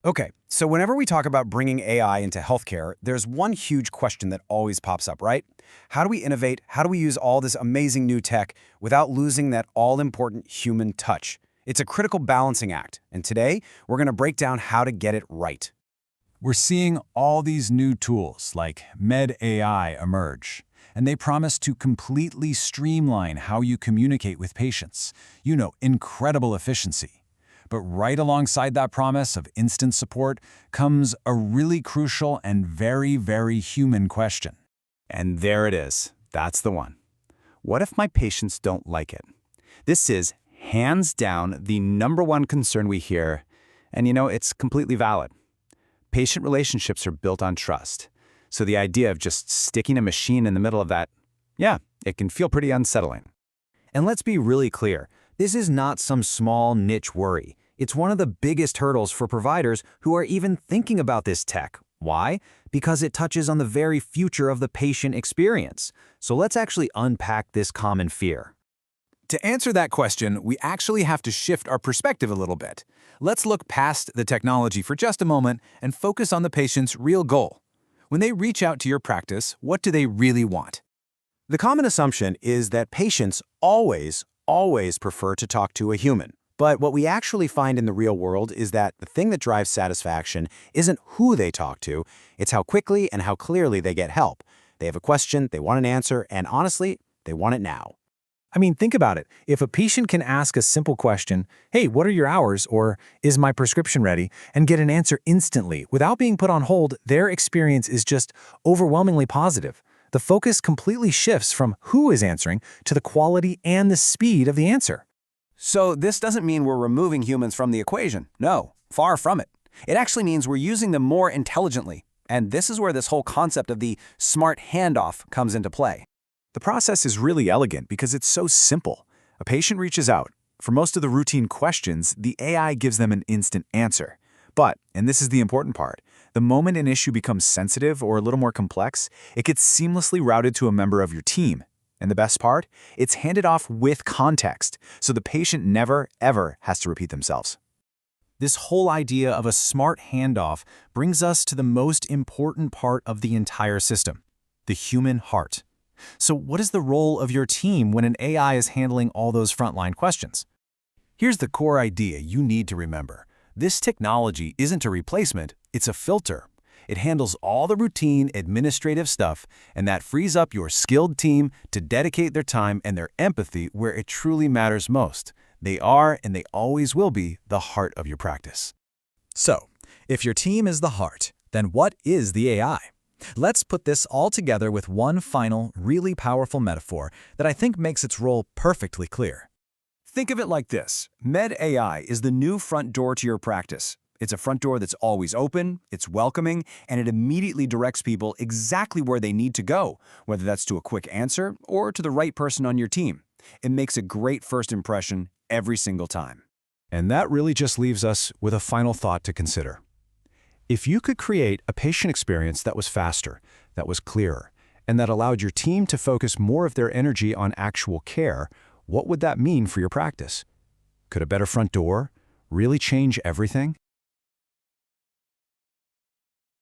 Okay, so whenever we talk about bringing AI into healthcare, there's one huge question that always pops up, right? How do we innovate? How do we use all this amazing new tech without losing that all-important human touch? It's a critical balancing act, and today we're going to break down how to get it right. We're seeing all these new tools like MedAI emerge, and they promise to completely streamline how you communicate with patients. Incredible efficiency. But right alongside that promise of instant support comes a really crucial and very, very human question. And there it is. That's the one. What if my patients don't like it? This is, hands down, the #1 concern we hear, and it's completely valid. Patient relationships are built on trust. So the idea of just sticking a machine in the middle of that, yeah, it can feel pretty unsettling. And let's be really clear, this is not some small niche worry. It's one of the biggest hurdles for providers who are even thinking about this tech. Why? Because it touches on the very future of the patient experience. So let's actually unpack this common fear. To answer that question, we actually have to shift our perspective a little bit. Let's look past the technology for just a moment and focus on the patient's real goal. When they reach out to your practice, what do they really want? The common assumption is that patients always prefer to talk to a human. But what we actually find in the real world is that the thing that drives satisfaction isn't who they talk to, it's how quickly and how clearly they get help. They have a question, they want an answer, and honestly, they want it now. I mean, think about it. If a patient can ask a simple question, hey, what are your hours, or is my prescription ready, and get an answer instantly without being put on hold, their experience is just overwhelmingly positive. The focus completely shifts from who is answering to the quality and the speed of the answer. So this doesn't mean we're removing humans from the equation. No, far from it. It actually means we're using them more intelligently. And this is where this whole concept of the smart handoff comes into play. The process is really elegant because it's so simple. A patient reaches out. For most of the routine questions, the AI gives them an instant answer. But, and this is the important part, the moment an issue becomes sensitive or a little more complex, it gets seamlessly routed to a member of your team. And the best part? It's handed off with context, so the patient never, ever has to repeat themselves. This whole idea of a smart handoff brings us to the most important part of the entire system, the human heart. So what is the role of your team when an AI is handling all those frontline questions? Here's the core idea you need to remember. This technology isn't a replacement, it's a filter. It handles all the routine administrative stuff, and that frees up your skilled team to dedicate their time and their empathy where it truly matters most. They are, and they always will be, the heart of your practice. So, if your team is the heart, then what is the AI? Let's put this all together with one final, really powerful metaphor that I think makes its role perfectly clear. Think of it like this. MedAI is the new front door to your practice. It's a front door that's always open, it's welcoming, and it immediately directs people exactly where they need to go, whether that's to a quick answer or to the right person on your team. It makes a great first impression every single time. And that really just leaves us with a final thought to consider. If you could create a patient experience that was faster, that was clearer, and that allowed your team to focus more of their energy on actual care, what would that mean for your practice? Could a better front door really change everything?